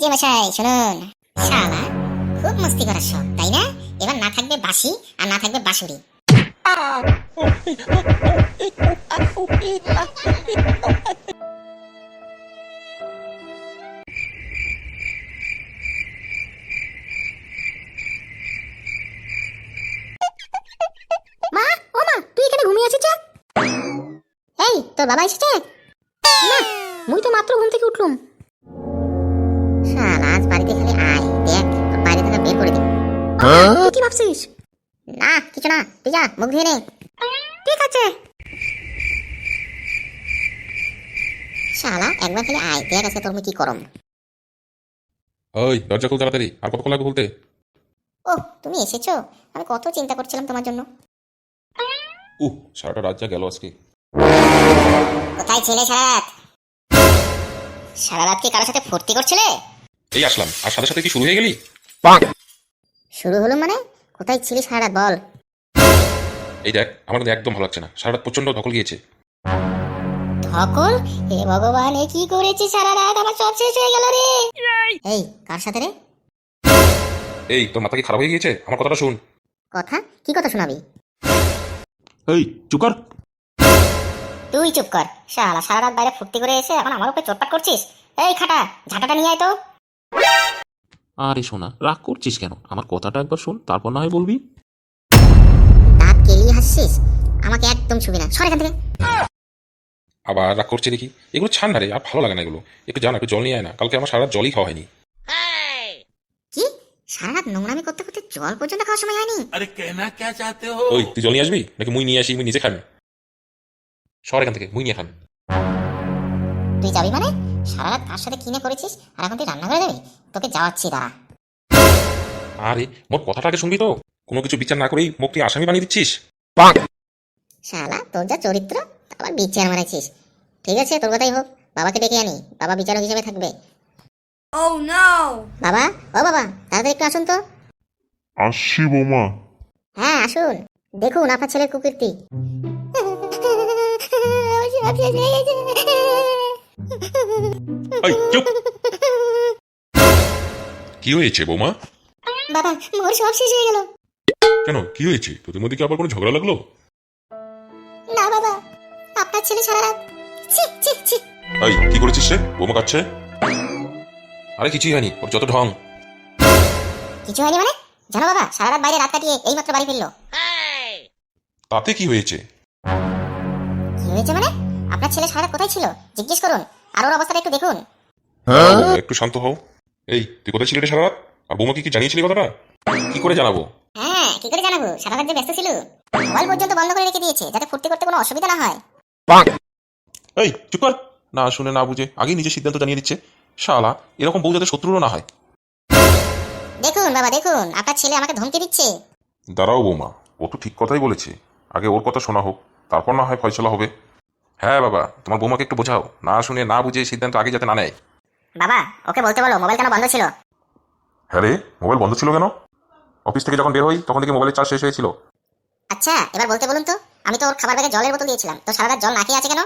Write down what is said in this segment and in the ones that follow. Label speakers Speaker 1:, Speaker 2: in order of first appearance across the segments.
Speaker 1: যে মশাই শুনুন, শালা খুব মস্তি করার শখ তাই না? এবার না থাকবে বাঁশি আর না থাকবে বাঁশুরি। মা, ও মা, তুই এখানে ঘুমিয়ে আছিস? এই তোর বাবা এসেছে? না, মুই তো মাত্র ঘুম থেকে উঠলুম। শালা আজ বাড়িতে খালি আয়, দেখ তোর বাইরে থেকে বের করে দিই। তুই কি ভাবছিস? না কিছু না, তুই যা মুখ ধুয়ে নে। ঠিক আছে। শালা একবার খালি আয়, দেখ আছে তোর মুই কি করম।
Speaker 2: ওই দরজা খুল তাড়াতাড়ি, আর কতক্ষণ লাগবে খুলতে?
Speaker 1: ও তুমি এসেছো, আমি কত চিন্তা করছিলাম তোমার জন্য।
Speaker 2: সারাটা রাত যা গেল আজকে।
Speaker 1: কোথায় ছিলে সারা রাত? সারা রাত কি কারোর সাথে ফুর্তি করছিলে?
Speaker 2: এই আসলাম, আর সাথে সাথে কি শুরু হয়ে গেলি?
Speaker 1: শুরু হলো মানে? কোথায় ছিলি সারা রাত বল।
Speaker 2: এই দেখ, আমার কিন্তু একদম ভালো লাগছে না, সারা রাত প্রচন্ড ধকল গিয়েছে।
Speaker 1: ধকল? হে ভগবান, এ কি করেছি সারা রাত, আমার সব শেষ হয়ে গেল রে। এই কার সাথে রে?
Speaker 2: এই তোর মাথা কি খারাপ হয়ে গিয়েছে? আমার কথাটা শুন।
Speaker 1: কথা? কি কথা শোনাবি?
Speaker 2: এই চুপ কর।
Speaker 1: তুই চুপ কর। শালা সারা রাত বাইরে ফুর্তি করে এসে এখন আমার উপরে চোটপাট করছিস। এই খাটা, ঝাঁটাটা নিয়ে আয় তো।
Speaker 3: আরে শোনা, রাগ করছিস কেন? আমার কথাটা একবার শোন, তারপর না হয় বলবি।
Speaker 1: দাঁত কেলিয়ে হাসছিস, আমাকে একদম ছুবি না, সর এখান থেকে।
Speaker 2: আবার রাগ করছে দেখি। এগুলো ছাড় না রে, আর ভালো লাগে না এগুলো। একটু জানা, একটু জল নিয়ে আয় না, কালকে আমার সারা রাত জলই খাওয়া হয়নি।
Speaker 1: কি সারা রাত নোংরামি করতে করতে জল পর্যন্ত খাওয়ার সময় হয়নি?
Speaker 4: अरे कहना क्या चाहते हो?
Speaker 2: ওই তুই জল নিয়ে আসবি নাকি মুই নিয়ে আসি, মুই নিজে খাবি? সর এখান থেকে, মুই নিয়ে খান।
Speaker 1: তুই যাবি মানে? সারা রাত কার সাথে কিনে করেছিস আর এখন তুই রান্না করে যাবি? তোকে যাওয়াচ্ছি দাঁড়া।
Speaker 2: আরে মোর কথাটা আগে শুনবি তো। কোনো কিছু বিচার না করেই মুখ তুই আসামি বানিয়ে দিচ্ছিস।
Speaker 1: শালা তোর যা চরিত্র, আবার বিচার মারাইছিস। ঠিক আছে, তোর কথাই হোক, বাবাকে ডেকে আনি, বাবা বিচারক হিসেবে থাকবে।
Speaker 5: Oh no!
Speaker 1: বাবা, ও বাবা, তাড়াতাড়ি একটু আসুন তো।
Speaker 6: আসছি বৌমা।
Speaker 1: হ্যাঁ আসুন, দেখুন আপনার ছেলের কুকীর্তি।
Speaker 2: এই চুপ। কি হয়েছে বৌমা?
Speaker 1: বাবা, মোর সব শেষ হয়ে গেল।
Speaker 2: কেন, কি হয়েছে? তোদের মধ্যে কি আবার কোনো ঝগড়া লাগলো?
Speaker 1: না বাবা, আপনার ছেলে সারা রাত ছি ছি ছি।
Speaker 2: এই কি করেছিস রে? বৌমা কাচ্ছে। আরে কিছুই হয়নি, ওর যত ঢং।
Speaker 1: কিছু হয়নি মানে? জানো বাবা, সারা রাত বাইরে রাত কাটিয়ে এইমাত্র বাড়ি ফিরলো।
Speaker 2: তাতে কি হয়েছে?
Speaker 1: কি হয়েছে মানে? আপনার ছেলে সারা রাত কোথায় ছিল জিজ্ঞেস করুন, আর ওর অবস্থাটা একটু দেখুন।
Speaker 2: একটু শান্ত হও। এই তুই কোথায় ছিলি রে সারা রাত? আর বৌমাকে কি জানিয়েছিলি কথাটা? কি করে জানাবো?
Speaker 1: হ্যাঁ কি করে জানাবো, সারা রাত যে ব্যস্ত ছিল, মোবাইল পর্যন্ত বন্ধ করে রেখে দিয়েছে যাতে ফুর্তি করতে কোনো অসুবিধা না হয়।
Speaker 2: এই চুপ কর। না শুনে না বুঝে আগেই নিজের সিদ্ধান্ত জানিয়ে দিচ্ছে। শালা, এরকম বউ যাতে শত্রুরও না হয়।
Speaker 1: দেখুন বাবা দেখুন, আপনার ছেলে আমাকে ধমকি দিচ্ছে।
Speaker 2: দাঁড়াও বৌমা, ও তো ঠিক কথাই বলেছে। আগে ওর কথা শোনা হোক, তারপর না হয় ফয়সলা হবে। হ্যাঁ বাবা, তোমার বৌমাকে একটু বোঝাও, না শুনে না বুঝে সিদ্ধান্ত আগে যাতে না নেয়।
Speaker 1: বাবা ওকে বলতে বলো মোবাইল কেন বন্ধ ছিল।
Speaker 2: হ্যাঁ রে, মোবাইল বন্ধ ছিল কেন? অফিস থেকে যখন বের হই তখন থেকে মোবাইলের চার্জ শেষ হয়েছিল।
Speaker 1: আচ্ছা এবার বলতে বলুন তো, আমি তো ওর খাবার ব্যাগে জলের বোতল দিয়েছিলাম, তো সারা রাত জল না খেয়ে আছে কেন?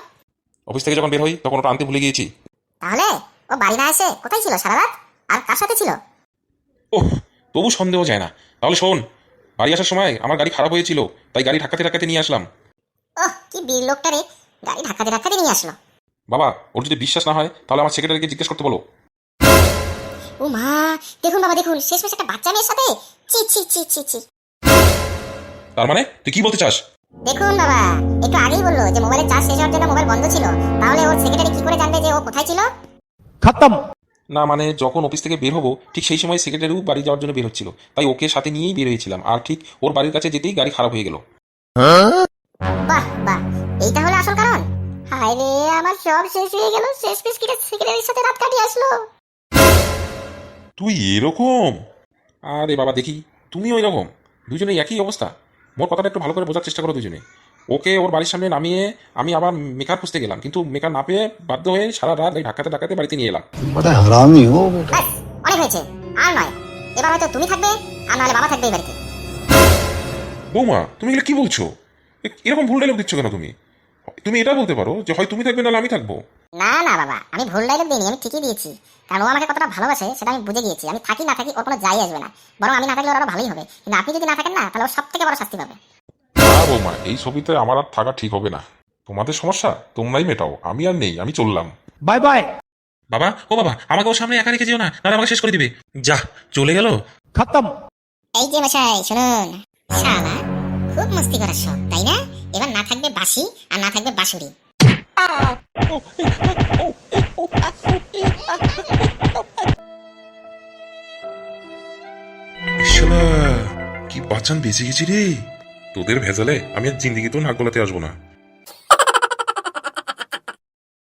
Speaker 2: অফিস থেকে যখন বের হই তখন ওটা আনতে ভুলে গিয়েছি।
Speaker 1: তাহলে ও বাড়ি না এসে কোথায় ছিল সারা রাত, আর কার সাথে ছিল?
Speaker 2: ওহ, তবু সন্দেহ যায় না। তাহলে শোন, বাড়ি আসার সময় আমার গাড়ি খারাপ হয়েছিল, তাই গাড়ি ধাক্কাতে ধাক্কাতে নিয়ে আসলাম।
Speaker 1: ওহ কি বীর লোকটা রে, গাড়ি ধাক্কাতে ধাক্কাতে নিয়ে আসলো।
Speaker 2: বাবা, ওর যদি বিশ্বাস না হয় তাহলে আমার সেক্রেটারিকে জিজ্ঞেস করতে বলো।
Speaker 1: ও মা, দেখুন বাবা দেখুন, শেষমেশ একটা বাচ্চা মেয়ের সাথে ছি ছি ছি ছি ছি।
Speaker 2: তার মানে তুই কি বলতে চাস?
Speaker 1: দেখুন বাবা, একটু আগেই বললো যে মোবাইলের চার্জ শেষ হওয়ার জন্য মোবাইল বন্ধ ছিল, তাহলে ওর সেক্রেটারি কি করে জানবে যে ও কোথায় ছিল?
Speaker 2: না মানে যখন অফিস থেকে বের হবো ঠিক সেই সময় সেক্রেটারিও বাড়ি যাওয়ার জন্য বের হচ্ছিল, তাই ওকে সাথে নিয়েই বের হয়েছিলাম, আর ঠিক ওর বাড়ির কাছে যেতেই গাড়ি খারাপ হয়ে গেল।
Speaker 1: বাহ বাহ, এইটা হলো আসল কারণ। হায় রে, আমার সব শেষ হয়ে গেল, শেষ পিস কিটা সেক্রেটারির সাথে রাত কাটিয়ে আসলো।
Speaker 2: তুই এরকম? আরে বাবা দেখি, তুমিও এরকম। দুজনে একই অবস্থা। মোর কথাটা একটু ভালো করে বোঝার চেষ্টা করো দুজনে। ওকে ওর বাড়ির সামনে নামিয়ে আমি আবার মেকার খুঁজতে গেলাম, কিন্তু মেকার না পেয়ে বাধ্য হয়ে সারা রাত এই ঢাকাতে ঢাকাতে বাড়িতে নিয়ে এলাম।
Speaker 6: बड़ा हरामी हो बेटा।
Speaker 1: ব্যাস, অনেক হয়েছে, আর নয়। এবার হয়তো তুমি থাকবে, আর নাহলে বাবা থাকবে এই বাড়িতে।
Speaker 2: বৌমা, তুমি এগুলো কি বলছো? এরকম ভুল ডায়লগ দিচ্ছ কেন তুমি? তুমি এটা বলতে পারো যে হয় তুমি থাকবে নাহলে আমি থাকবো।
Speaker 1: না না বাবা, আমি ভুল ডায়লগ দিইনি, আমি ঠিকই দিয়েছি। কারণ ও আমাকে কতটা ভালোবাসে সেটা আমি বুঝে গিয়েছি। আমি থাকি না থাকি ওর কোনো যাই আসবে না, বরং আমি না থাকলে ওর আরো ভালোই হবে। কিন্তু আপনি যদি না থাকেন না, তাহলে ওর সব থেকে বড় শাস্তি পাবে।
Speaker 2: না বৌমা, এই ছবিতে আমার আর থাকা ঠিক হবে না। তোমাদের সমস্যা তোমরাই মেটাও, আমি আর নেই, আমি চললাম।
Speaker 7: बाय बाय
Speaker 3: বাবা, ও বাবা, আমাকে ওর সামনে একা রেখে যেও না, তাহলে আমাকে শেষ করে দিবে। যা, চলে গেল।
Speaker 7: खत्म।
Speaker 1: এই যে মশাই শুনুন, শালা খুব মস্তি করার শখ তাই না? এবার না থাকবে বাঁশি আর না থাকবে বাঁশুরি।
Speaker 2: শালা কি বাঁচান বেঁচে গেছি রে। তোদের ভেজালে আমি আর জিন্দিগিতেও নাক গলাতে আসবো না।